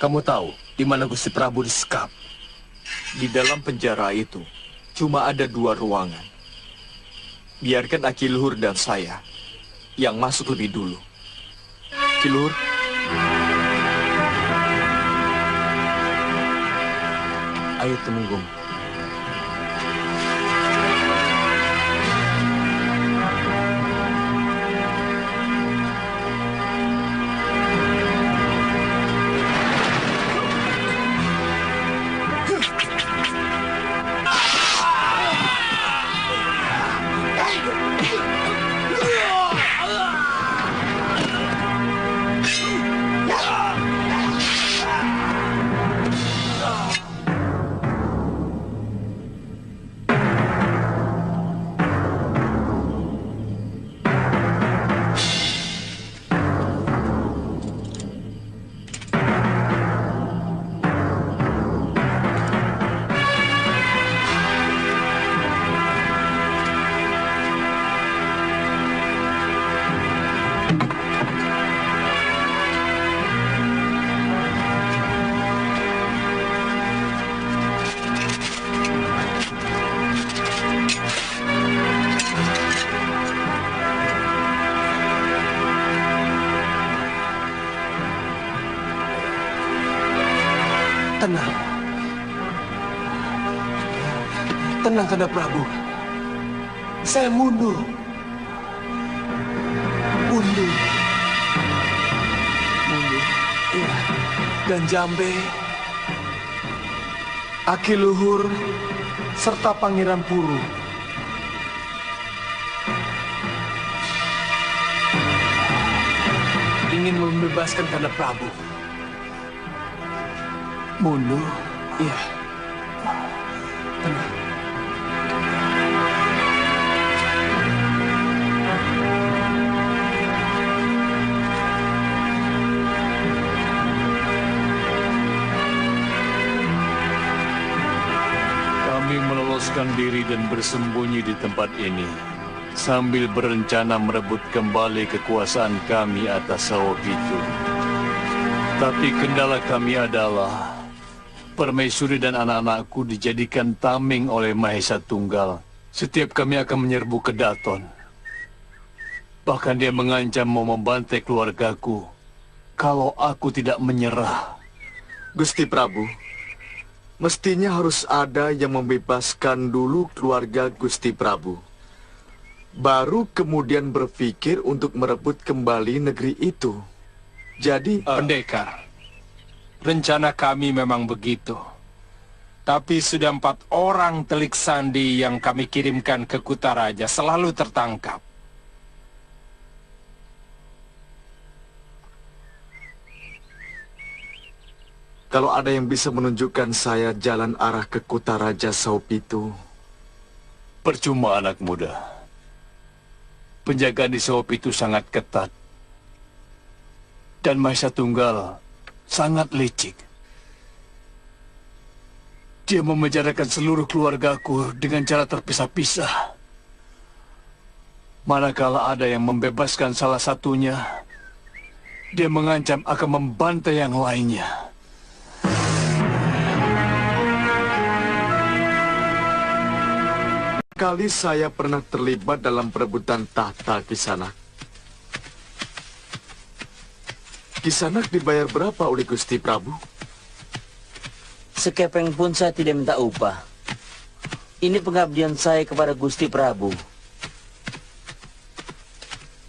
Kamu tahu di mana Gusti Prabu disekap? Di dalam penjara itu cuma ada 2 ruangan. Biarkan Aki Luhur dan saya yang masuk lebih dulu. Aki Luhur. Ayo, Tumenggung. Tenang. Tenang, Kanda Prabu. Saya mundur. Mundur. Iya. Dan Jambe, Aki Luhur, serta Pangeran Puru ingin membebaskan Kanda Prabu. Mundur? Iya. Tenang. Kami meloloskan diri dan bersembunyi di tempat ini, sambil berencana merebut kembali kekuasaan kami atas Sawopitu. Tapi kendala kami adalah Permaisuri dan anak-anakku dijadikan tameng oleh Mahesa Tunggal. Setiap kami akan menyerbu ke Daton. Bahkan dia mengancam mau membantai keluargaku kalau aku tidak menyerah. Gusti Prabu, mestinya harus ada yang membebaskan dulu keluarga Gusti Prabu. Baru kemudian berpikir untuk merebut kembali negeri itu. Jadi... Pendekar, rencana kami memang begitu. Tapi sudah 4 orang telik sandi yang kami kirimkan ke Kutaraja selalu tertangkap. Kalau ada yang bisa menunjukkan saya jalan arah ke Kutaraja Sawopitu. Percuma, anak muda. penjagaan di Saopitu sangat ketat. Dan Mahesa Tunggal sangat licik. Dia memenjarakan seluruh keluargaku dengan cara terpisah-pisah. Manakala ada yang membebaskan salah satunya, dia mengancam akan membantai yang lainnya. Kali saya pernah terlibat dalam perebutan tahta Kisanak. Kisanak dibayar berapa oleh Gusti Prabu? Sekepeng pun saya tidak minta upah. Ini pengabdian saya kepada Gusti Prabu.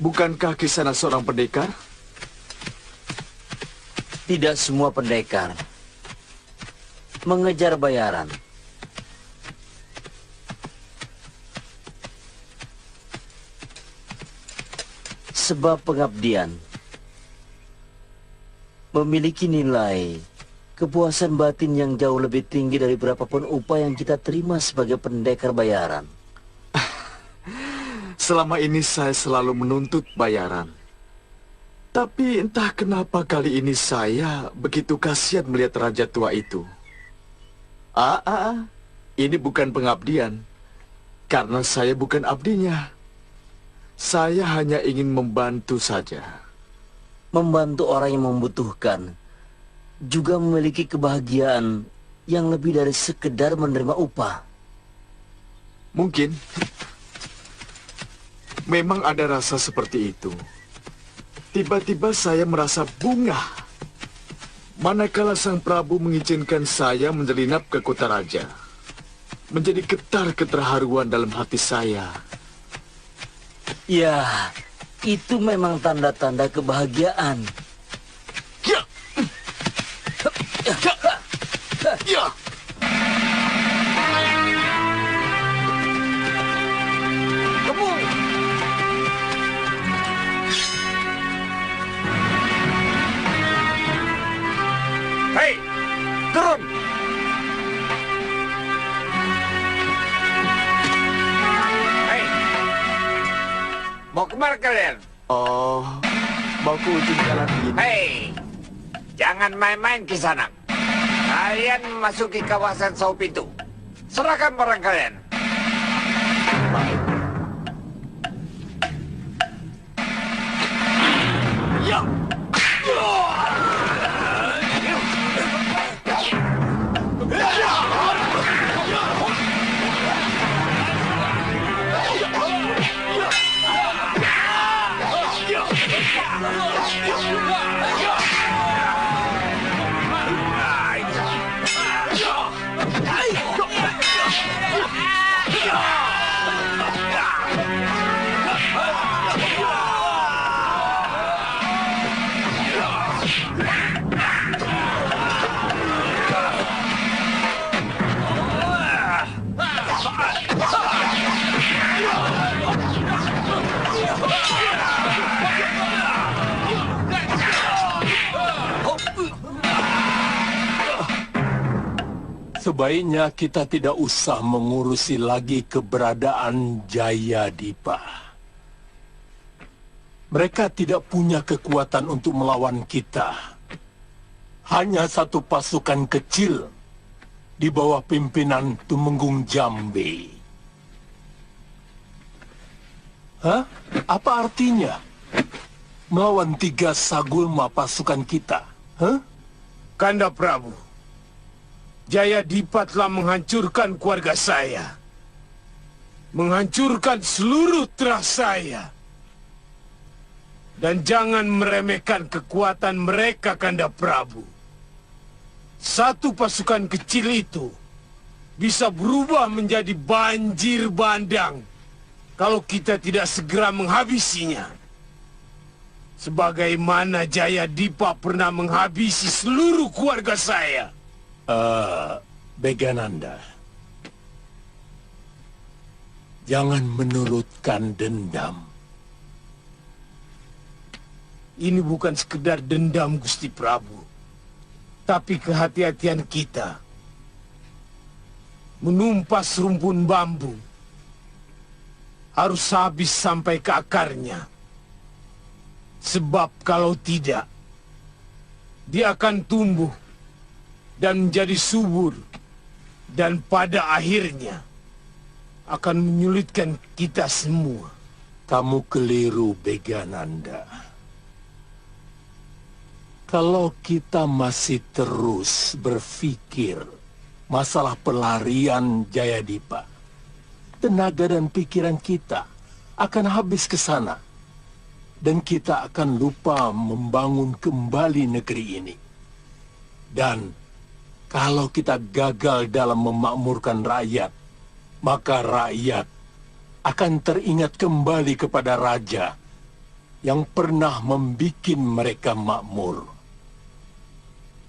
Bukankah Kisanak seorang pendekar? Tidak semua pendekar mengejar bayaran. Sebab pengabdian memiliki nilai kepuasan batin yang jauh lebih tinggi dari berapapun upah yang kita terima sebagai pendekar bayaran. Selama ini saya selalu menuntut bayaran. Tapi entah kenapa kali ini saya begitu kasihan melihat raja tua itu. Ini bukan pengabdian. Karena saya bukan abdinya. Saya hanya ingin membantu saja. Membantu orang yang membutuhkan juga memiliki kebahagiaan yang lebih dari sekedar menerima upah. Mungkin memang ada rasa seperti itu. Tiba-tiba saya merasa bungah manakala Sang Prabu mengizinkan saya menyelinap ke kota raja. Menjadi getar keterharuan dalam hati saya. Ya, itu memang tanda-tanda kebahagiaan. Ya. Ya. Kamu. Hei, turun. Hei, mau kemana kalian? Oh, mau ke ujung jalan ini. Hei, jangan main-main Kisanak. Kalian memasuki kawasan Saopitu. Serahkan barang kalian. Ya. Sebaiknya kita tidak usah mengurusi lagi keberadaan Jayadipa. Mereka tidak punya kekuatan untuk melawan kita. Hanya satu pasukan kecil di bawah pimpinan Tumenggung Jambe. Hah? Apa artinya? Melawan 3 sagulma pasukan kita? Hah? Kanda Prabu, Jayadipa telah menghancurkan keluarga saya. Menghancurkan seluruh terah saya. Dan jangan meremehkan kekuatan mereka, Kanda Prabu. Satu pasukan kecil itu bisa berubah menjadi banjir bandang kalau kita tidak segera menghabisinya. Sebagaimana Jayadipa pernah menghabisi seluruh keluarga saya. Begananda, jangan menurutkan dendam. Ini bukan sekedar dendam, Gusti Prabu. Tapi kehati-hatian kita menumpas rumpun bambu harus habis sampai ke akarnya. Sebab kalau tidak, dia akan tumbuh dan menjadi subur, dan pada akhirnya akan menyulitkan kita semua. Kamu keliru, Begananda. Kalau kita masih terus berpikir masalah pelarian Jayadipa, tenaga dan pikiran kita akan habis ke sana. Dan kita akan lupa membangun kembali negeri ini. Dan kalau kita gagal dalam memakmurkan rakyat, maka rakyat akan teringat kembali kepada raja yang pernah membuat mereka makmur.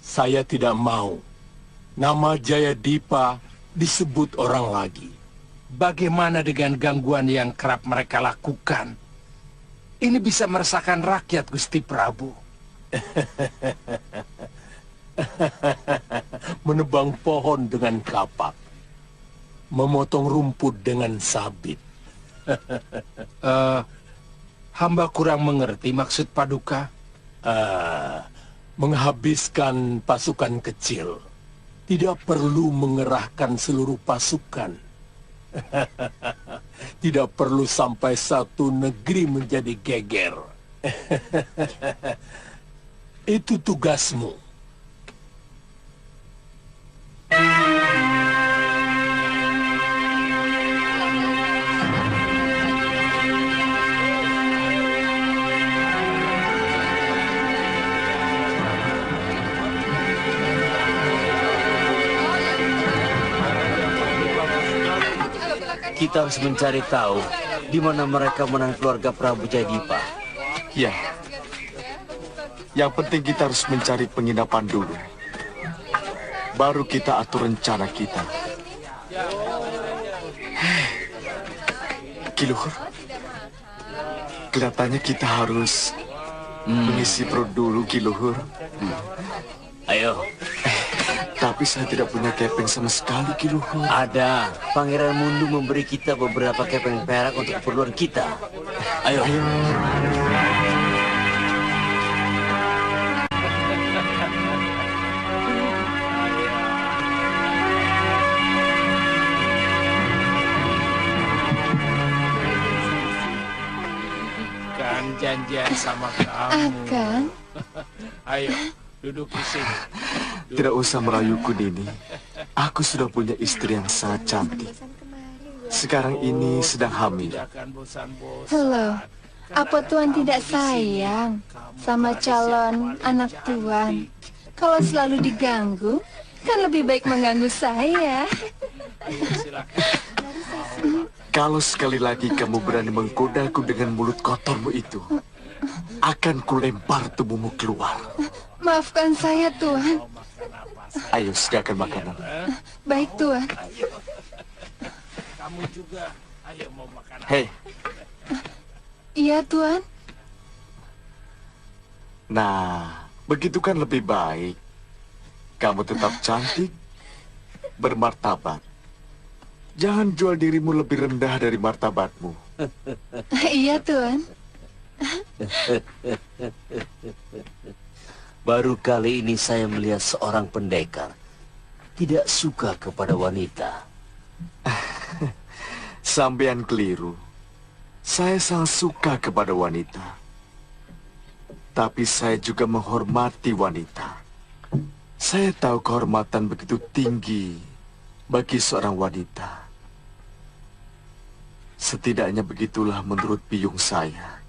Saya tidak mau nama Jayadipa disebut orang lagi. Bagaimana dengan gangguan yang kerap mereka lakukan? Ini bisa meresahkan rakyat, Gusti Prabu. Menebang pohon dengan kapak, memotong rumput dengan sabit. Hamba kurang mengerti maksud Paduka. Menghabiskan pasukan kecil. Tidak perlu mengerahkan seluruh pasukan. Tidak perlu sampai satu negeri menjadi geger. Itu tugasmu. Kita harus mencari tahu di mana mereka menang keluarga Prabu Jayadipa. Ya. Yang penting kita harus mencari penginapan dulu. Baru kita atur rencana kita. Kiluhur, kelihatannya kita harus mengisi perut dulu, Kiluhur. Ayo. Tapi saya tidak punya kepeng sama sekali, Kiluhur. Ada. Pangeran Mundu memberi kita beberapa kepeng perak untuk keperluan kita. Ayo. Kan janjian sama kamu. Akan? Ayo, duduk di sini. Tidak usah merayuku, Nini. Aku sudah punya istri yang sangat cantik. Sekarang ini sedang hamil. Halo, apa Tuan tidak sayang sama calon anak Tuan? Kalau selalu diganggu, kan lebih baik mengganggu saya. Kalau sekali lagi kamu berani menggodaku dengan mulut kotormu itu, akan kulempar tubuhmu keluar. Maafkan saya, Tuan. Ayo, sediakan makanan. Baik, Tuan. Kamu juga, ayo mau makan. Hei. Iya, Tuan. Nah, begitu kan lebih baik. Kamu tetap cantik, bermartabat. Jangan jual dirimu lebih rendah dari martabatmu. Iya, Tuan. Baru kali ini saya melihat seorang pendekar tidak suka kepada wanita. Sampean keliru. Saya sangat suka kepada wanita. Tapi saya juga menghormati wanita. Saya tahu kehormatan begitu tinggi bagi seorang wanita. Setidaknya begitulah menurut biung saya.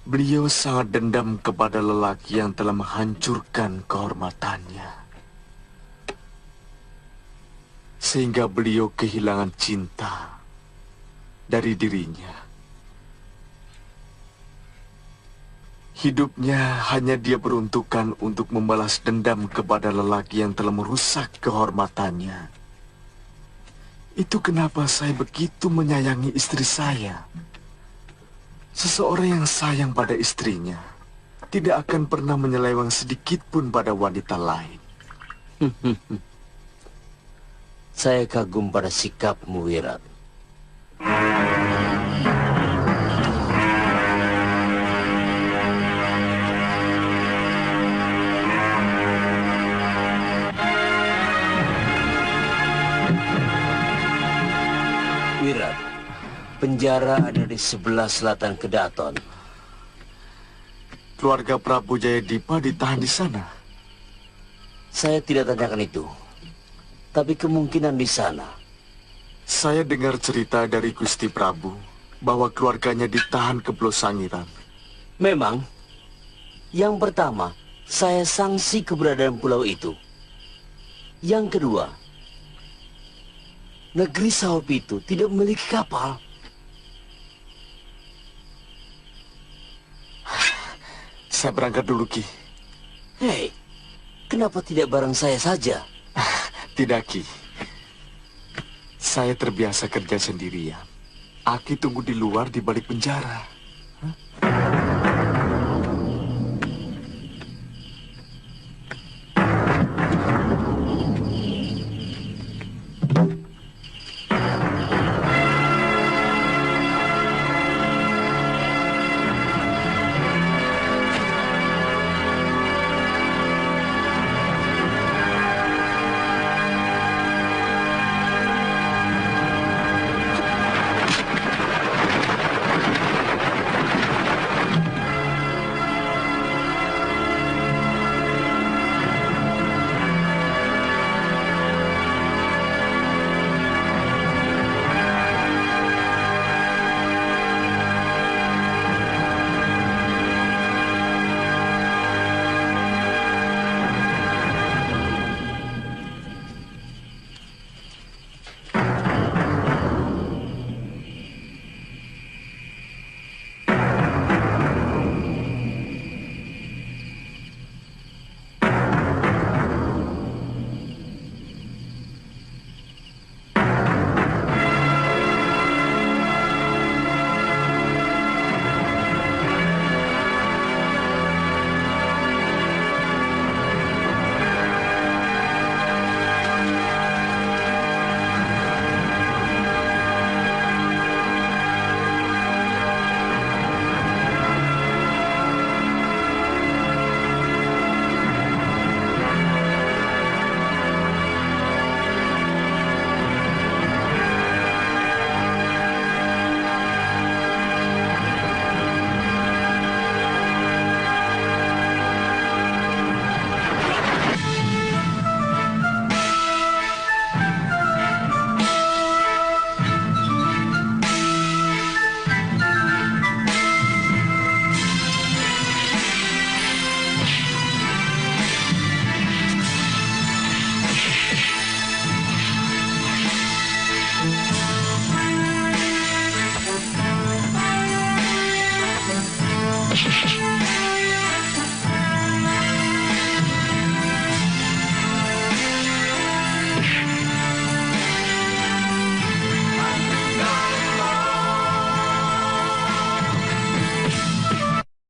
Beliau sangat dendam kepada lelaki yang telah menghancurkan kehormatannya. Sehingga beliau kehilangan cinta dari dirinya. Hidupnya hanya dia peruntukkan untuk membalas dendam kepada lelaki yang telah merusak kehormatannya. Itu kenapa saya begitu menyayangi istri saya. Seseorang yang sayang pada istrinya tidak akan pernah menyeleweng sedikit pun pada wanita lain. Saya kagum pada sikapmu, Wirat. Penjara ada di sebelah selatan Kedaton. Keluarga Prabu Jayadipa ditahan di sana. Saya tidak tanyakan itu. Tapi kemungkinan di sana. Saya dengar cerita dari Gusti Prabu bahwa keluarganya ditahan ke Pulau Sangiran. Memang, yang pertama, saya sanksi keberadaan pulau itu. Yang kedua, negeri Saopitu tidak memiliki kapal. Saya berangkat dulu, Ki. Hei, kenapa tidak bareng saya saja? Tidak, Ki. Saya terbiasa kerja sendirian. Aki tunggu di luar di balik penjara.